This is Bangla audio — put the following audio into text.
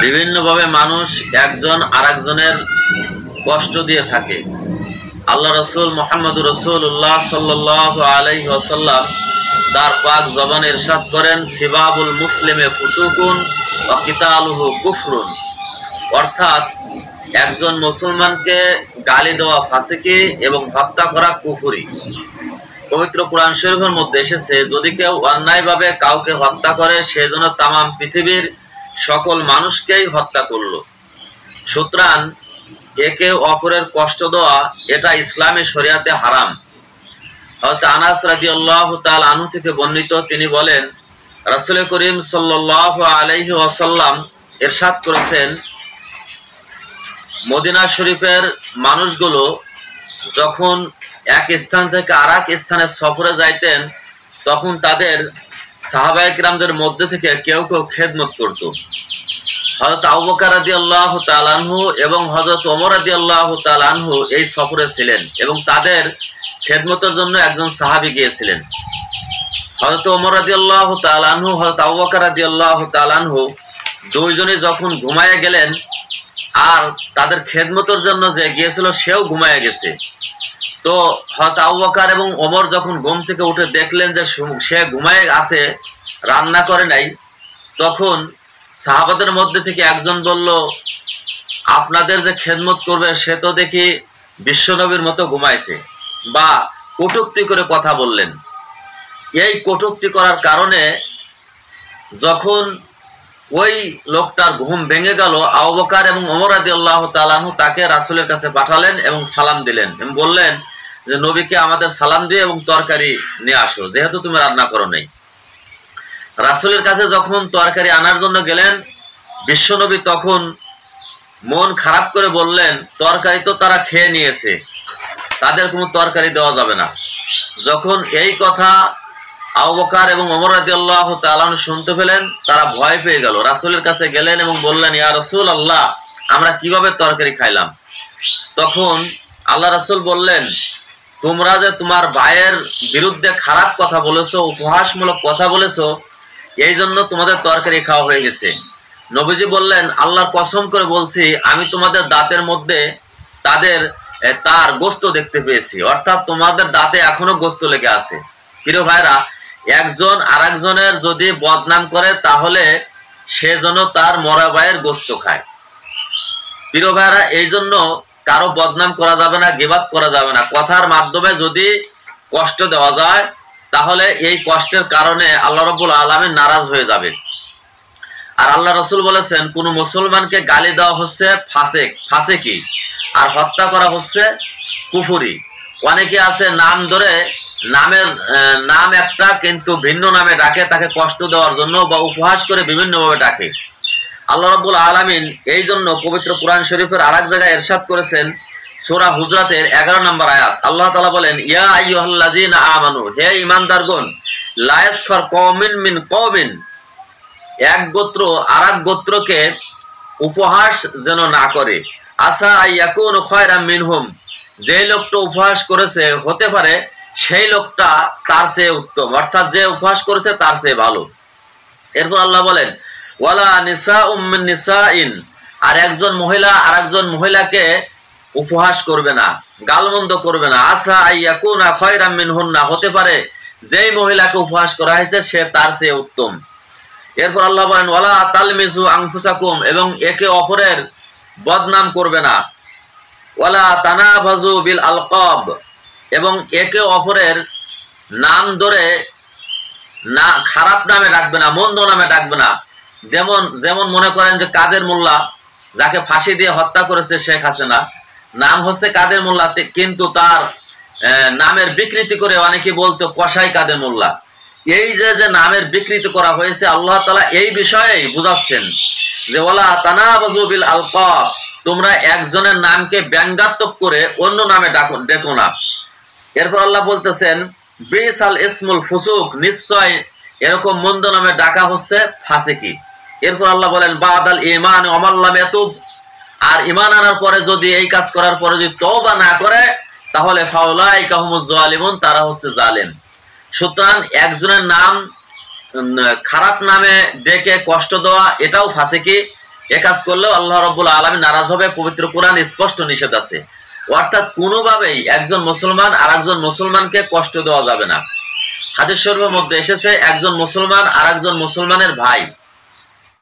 বিভিন্নভাবে মানুষ একজন আরেকজনের কষ্ট দিয়ে থাকে। আল্লাহ রসুল মুহাম্মদুর রাসূলুল্লাহ সাল্লাল্লাহু আলাইহি ওয়াসাল্লাম তার পাক জবানে ইরশাদ করেন, সিবাবুল মুসলিমে ফুসুকুন ওয়া কিতালুহু কুফরুন, অর্থাৎ একজন মুসলমানকে গালি দেওয়া ফাসিকি এবং হত্যা করা কুফরি। পবিত্র কোরআন শরীফের মধ্যে এসেছে, যদি কেউ অন্যায়ভাবে কাউকে হত্যা করে সে যেন তামাম পৃথিবীর সকল মানুষকেই হত্যা করলো। সুতরাং একে অপরের কষ্ট দেওয়া এটা ইসলামী শরিয়াতে হারাম। হযরত আনাস রাদিয়াল্লাহু তাআলা আনহু থেকে বর্ণিত, তিনি বলেন, রাসূল করিম সাল্লাল্লাহু আলাইহি ওয়াসাল্লাম ইরশাদ করেছেন, মদিনা শরীফের মানুষগুলো যখন এক স্থান থেকে আরেক স্থানে সফরে যাইতেন তখন তাদের সাহাবায়ে কিরামদের মধ্যে থেকে কেউ কেউ খেদমত করত। হযরত আবু বকর রাদিয়াল্লাহু তাআলা আনহু এবং হযরত ওমর রাদিয়াল্লাহু তাআলা আনহু এই সফরে ছিলেন এবং তাদের খেদমতের জন্য একজন সাহাবী গিয়েছিলেন। হযরত ওমর রাদিয়াল্লাহু তাআলা আনহু, হযরত আবু বকর রাদিয়াল্লাহু তাআলা আনহু দুইজনে যখন ঘুমায়ে গেলেন আর তাদের খেদমতের জন্য যে গিয়েছিল সেও ঘুমায়ে গেছে, তো হযরত আবু বকর এবং ওমর যখন ঘুম থেকে উঠে দেখলেন যে সে ঘুমায়ে আছে, রান্না করে নাই, তখন সাহাবাদের মধ্যে থেকে একজন বলল, আপনাদের যে খেদমত করবে সে তো দেখি বিশ্বনবীর মতো ঘুমাইছে, বা কটূক্তি করে কথা বললেন। এই কটূক্তি করার কারণে যখন ওই লোকটার ঘুম ভেঙে গেল, আবু বকর এবং ওমর রাদিয়াল্লাহু তাআলা আনহু তাকে রাসূলের কাছে পাঠালেন এবং সালাম দিলেন এবং বললেন যে নবীকে আমাদের সালাম দিয়ে এবং তরকারি নিয়ে আসো, যেহেতু তুমি রান্না করো নাই। রাসূলের কাছে যখন তরকারি আনার জন্য গেলেন, বিশ্বনবী তখন মন খারাপ করে বললেন, তরকারি তো তারা খেয়ে নিয়েছে, তাদের কোনো তরকারি দেওয়া যাবে না। যখন এই কথা আবু বকর এবং ওমর রাদিয়াল্লাহু তাআলা শুনতে পেলেন, তারা ভয় পেয়ে গেল, রাসূলের কাছে গেলেন এবং বললেন, ইয়া রাসূলুল্লাহ, আমরা কিভাবে তরকারি খাইলাম? তখন আল্লাহ রাসূল বললেন, তোমরা যে তোমার ভাইয়ের বিরুদ্ধে খারাপ কথা বলেছো, উপহাসমূলক কথা বলেছো, এই জন্য তোমাদের তরকারি খাওয়া হয়ে গেছে। নবীজি বললেন, আল্লাহর কসম করে বলছি, আমি তোমাদের দাঁতের মধ্যে তার গোস্ত দেখতে পেয়েছি, অর্থাৎ তোমাদের দাঁতে এখনো গোস্ত লেগে আছে। প্রিয় ভাইরা, একজন আরেকজনের যদি বদনাম করে তাহলে সে যেন তার মরা ভাইয়ের গোস্ত খায়। প্রিয় ভাইরা, এই জন্য কারো বদনাম করা যাবে না, গীবত করা যাবে না। কথার মাধ্যমে যদি কষ্ট দেওয়া যায় তাহলে এই কষ্টের কারণে আল্লাহ রাব্বুল আলামিন নারাজ হয়ে যাবে। আর আল্লাহ রাসূল বলেছেন, কোন মুসলমানকে গালি দেওয়া হচ্ছে ফাসিকি, আর হত্যা করা হচ্ছে কুফরি। অনেকে আছে নাম ধরে, নাম একটা কিন্তু ভিন্ন নামে ডাকে, তাকে কষ্ট দেওয়ার জন্য বা উপহাস করে বিভিন্নভাবে ডাকে। আল্লাহ রাব্বুল আলামিন এই জন্য পবিত্র কোরআন শরীফের আরেক জায়গায় ইরশাদ করেছেন, সূরা হুজরাতের 11 নম্বর আয়াত, আল্লাহ তাআলা বলেন, ইয়া আইয়ুহাল্লাযীনা আমানু, হে ঈমানদারগণ, লা ইয়াসখার কওমিন মিন কওমিন, এক গোত্র আরেক গোত্রকে উপহাস যেন না করে, আসা আইয়াকুনু খায়রাম মিনহুম, যে লোকটা উপহাস করেছে হতে পারে সেই লোকটা তার চেয়ে উত্তম, অর্থাৎ যে উপহাস করেছে তার চেয়ে ভালো। এরপর আল্লাহ বলেন, ওয়ালা নিসাউম মিন নিসাইন, আর একজন মহিলা আরেকজন মহিলাকে উপহাস করবে না, গালমন্দ করবে না, আসা আইয়াকুনা খায়রাম মিনহুন্না, হতে পারে যেই মহিলাকে উপহাস করা হয়েছে সে তার চেয়ে উত্তম। এরপর আল্লাহ বলেন, ওয়ালা তালমিজু আনফুসাকুম, এবং একে অপরের বদনাম করবে না, ওয়ালা তানাবাজু বিল আলকাব, এবং একে অপরের নাম ধরে না খারাপ নামে ডাকবে না, মন্দ নামে ডাকবে না। যেমন মনে করেন যে কাদের মোল্লা, যাকে ফাঁসি দিয়ে হত্যা করেছে শেখ হাসিনা, নাম হচ্ছে কাদের মোল্লা, কিন্তু তার নামের বিকৃতি করে অনেকে বলতো কসাই কাদের মোল্লা। এই যে নামের বিকৃতি করা হয়েছে, আল্লাহ তাআলা এই বিষয়েই বুঝাচ্ছেন যে ওয়ালা তানাবাজু বিল আলকাব, তোমরা একজনের নামকে ব্যঙ্গাত্মক করে অন্য নামে ডেকো না। এরপর আল্লাহ বলতেছেন, বিসাল ইসমুল ফুসুক, নিশ্চয় এরকম মন্দ নামে ডাকা হচ্ছে ফাসিকি। এরপর আল্লাহ বলেন, বাদাল ঈমান ওয়া মান লাম ইয়াতুব, আর ঈমান আনার পরে যদি এই কাজ করার পরে যদি তওবা না করে তাহলে ফাউলাইকা হুমুজ জালিমুন, তারা হচ্ছে জালেম। সুতরাং একজনের নাম খারাপ নামে ডেকে কষ্ট দেওয়া এটাও ফাসিকি, এ কাজ করলেও আল্লাহ রাব্বুল আলামিন নারাজ হবে, পবিত্র কোরআন স্পষ্ট নিষেধ আছে। অর্থাৎ কোনোভাবেই একজন মুসলমান আরেকজন মুসলমানকে কষ্ট দেওয়া যাবে না। হাদিস শরীফের মধ্যে এসেছে একজন মুসলমান আরেকজন মুসলমানের ভাই,